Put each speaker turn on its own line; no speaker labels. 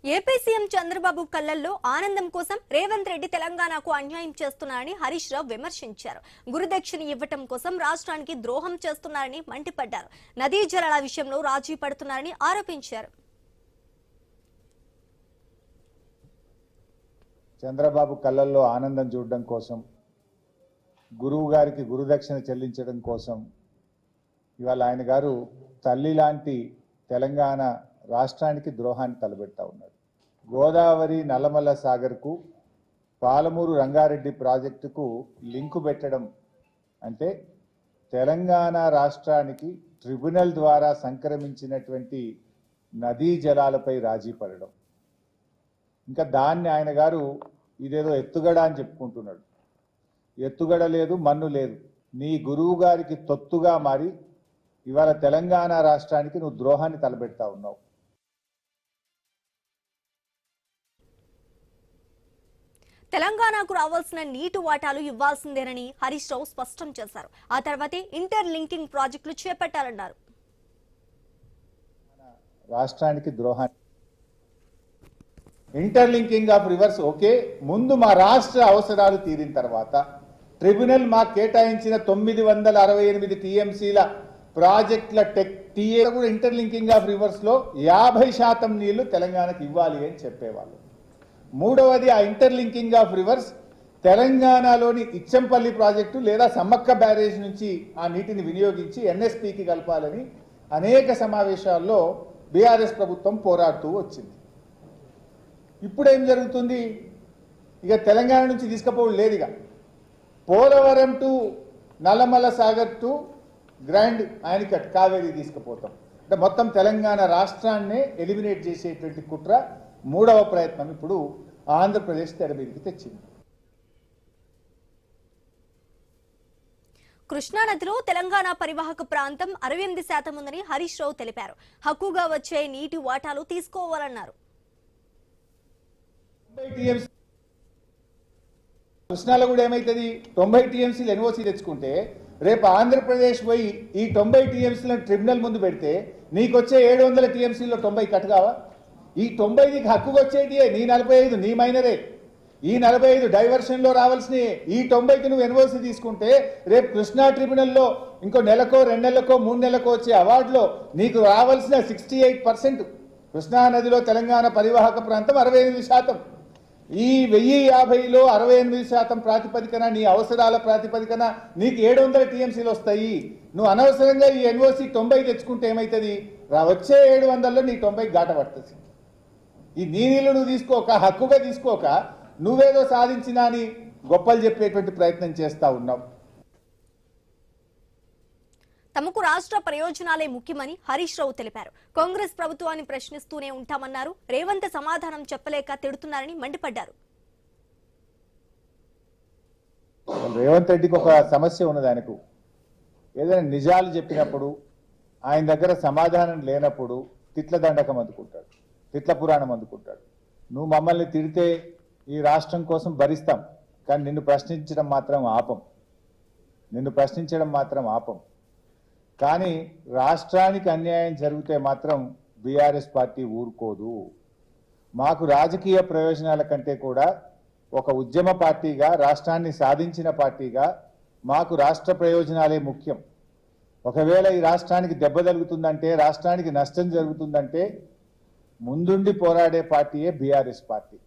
AP CM Chandrababu కళ్లల్లో ఆనందం కోసం రేవంత్ రెడ్డి తెలంగాణకు అన్యాయం చేస్తున్నారని హరీష్ రావు విమర్శించారు. గురుదక్షిణ ఇవ్వటం కోసం రాష్ట్రానికి ద్రోహం చేస్తున్నారని మండిపడ్డారు. నదీ జలాల విషయంలో రాజీ పడుతున్నారని ఆరోపించారు.
చంద్రబాబు కళ్లల్లో ఆనందం చూడడం కోసం, గురువు గారికి గురుదక్షిణ చెల్లించడం కోసం ఇవాళ ఆయన గారు తల్లి లాంటి తెలంగాణ రాష్ట్రానికి ద్రోహాన్ని తలపెడతా ఉన్నాడు. గోదావరి నల్లమల్ల సాగర్కు, పాలమూరు రంగారెడ్డి ప్రాజెక్టుకు లింకు పెట్టడం అంటే తెలంగాణ రాష్ట్రానికి ట్రిబ్యునల్ ద్వారా సంక్రమించినటువంటి నదీ జలాలపై రాజీ పడడం. ఇంకా దాన్ని ఆయన గారు ఇదేదో ఎత్తుగడ అని చెప్పుకుంటున్నాడు. ఎత్తుగడ లేదు, మన్ను లేదు. నీ గురువు గారికి తొత్తుగా మారి ఇవాళ తెలంగాణ రాష్ట్రానికి నువ్వు ద్రోహాన్ని తలపెడతా ఉన్నావు.
తెలంగాణకు రావాల్సిన నీటి వాటాలు ఇవ్వాల్సిందేనని హరీష్ రావు స్పష్టం చేశారు. ఆ తర్వాతే ఇంటర్ లింకింగ్ ప్రాజెక్టులు చేపట్టాలన్నారు.
రాష్ట్రానికి ద్రోహాన్ని interlinking of rivers okay, ముందు మా రాష్ట్ర అవసరాలు తీరిన తర్వాత ట్రిబ్యునల్ మాకు కేటాయించిన 968 టీఎంసీల ప్రాజెక్టుల టీఏ కూడా ఇంటర్ లింకింగ్ ఆఫ్ రివర్స్ లో 50% నీళ్లు తెలంగాణకు ఇవ్వాలి అని చెప్పేవాళ్ళు. మూడవది, ఆ ఇంటర్ లింకింగ్ ఆఫ్ రివర్స్ తెలంగాణలోని ఇచ్చంపల్లి ప్రాజెక్టు లేదా సమ్మక్క బ్యారేజ్ నుంచి ఆ నీటిని వినియోగించి ఎన్ఎస్పికి కలపాలని అనేక సమావేశాల్లో బీఆర్ఎస్ ప్రభుత్వం పోరాడుతూ వచ్చింది. ఇప్పుడేం జరుగుతుంది? ఇక తెలంగాణ నుంచి తీసుకుపోవడం లేదు. ఇక Polavaram to Nallamala Sagar to Grand Anicut Kaveri తీసుకుపోతాం అంటే మొత్తం తెలంగాణ రాష్ట్రాన్నే ఎలిమినేట్ చేసేటువంటి కుట్ర మూడవ ప్రయత్నం ఇప్పుడు ఆంధ్రప్రదేశ్ తెర మీదకి తెచ్చింది.
కృష్ణానదిలో తెలంగాణ పరివాహక ప్రాంతం 68% ఉందని హరీష్ రావు తెలిపారు. హక్కుగా వచ్చే నీటి వాటాలు తీసుకోవాలన్నారు.
కృష్ణాలో కూడా ఏమైతుంది? 90 టీఎంసీలు ఎన్ఓసీ తెచ్చుకుంటే రేపు ఆంధ్రప్రదేశ్ పోయి ఈ 90 టీఎంసీలను ట్రిబ్యునల్ ముందు పెడితే నీకు వచ్చే 700 టీఎంసీలో 90 కట్ కావా? ఈ 90కి హక్కుగా వచ్చేది నీ 45, నీ మైనరే. ఈ 45 డైవర్షన్ లో రావాల్సిన ఈ 90కి నువ్వు ఎన్ఓసీ తీసుకుంటే రేపు కృష్ణా ట్రిబ్యునల్లో ఇంకో నెలకో 2 నెలలకో 3 నెలలకో వచ్చే అవార్డులో నీకు రావాల్సిన 68%. కృష్ణా నదిలో తెలంగాణ పరివాహక ప్రాంతం 68%. ఈ 1050లో 68% ప్రాతిపదికన నీ అవసరాల ప్రాతిపదికన నీకు 700 టీఎంసీలు వస్తాయి. నువ్వు అనవసరంగా ఈ ఎన్ఓసీ 90 తెచ్చుకుంటే ఏమవుతుంది? వచ్చే 700లో నీ 90 గాట పడుతుంది. ఈ నీ నీళ్లు నువ్వు తీసుకోక, హక్కుగా తీసుకోక నువ్వేదో సాధించినా అని గొప్పలు చెప్పేటువంటి ప్రయత్నం చేస్తా ఉన్నావు.
తమకు రాష్ట్ర ప్రయోజనాలే ముఖ్యమని హరీష్ రావు తెలిపారు. కాంగ్రెస్ ప్రభుత్వాన్ని ప్రశ్నిస్తూనే ఉంటామన్నారు. రేవంత్ సమాధానం చెప్పలేక తిడుతున్నారని మండిపడ్డారు.
రేవంత్ రెడ్డికి ఒక సమస్య ఉన్నది. ఆయనకు ఏదైనా నిజాలు చెప్పినప్పుడు, ఆయన దగ్గర సమాధానం లేనప్పుడు తిట్ల దండకం అందుకుంటాడు, తిట్ల పురాణం అందుకుంటాడు. నువ్వు మమ్మల్ని తిడితే ఈ రాష్ట్రం కోసం భరిస్తాం, కానీ నిన్ను ప్రశ్నించడం మాత్రం ఆపం. కానీ రాష్ట్రానికి అన్యాయం జరిగితే మాత్రం బీఆర్ఎస్ పార్టీ ఊరుకోదు. మాకు రాజకీయ ప్రయోజనాల కంటే కూడా ఒక ఉద్యమ పార్టీగా, రాష్ట్రాన్ని సాధించిన పార్టీగా మాకు రాష్ట్ర ప్రయోజనాలే ముఖ్యం. ఒకవేళ ఈ రాష్ట్రానికి దెబ్బ జరుగుతుందంటే, రాష్ట్రానికి నష్టం జరుగుతుందంటే ముందుండి పోరాడే పార్టీయే బీఆర్ఎస్ పార్టీ.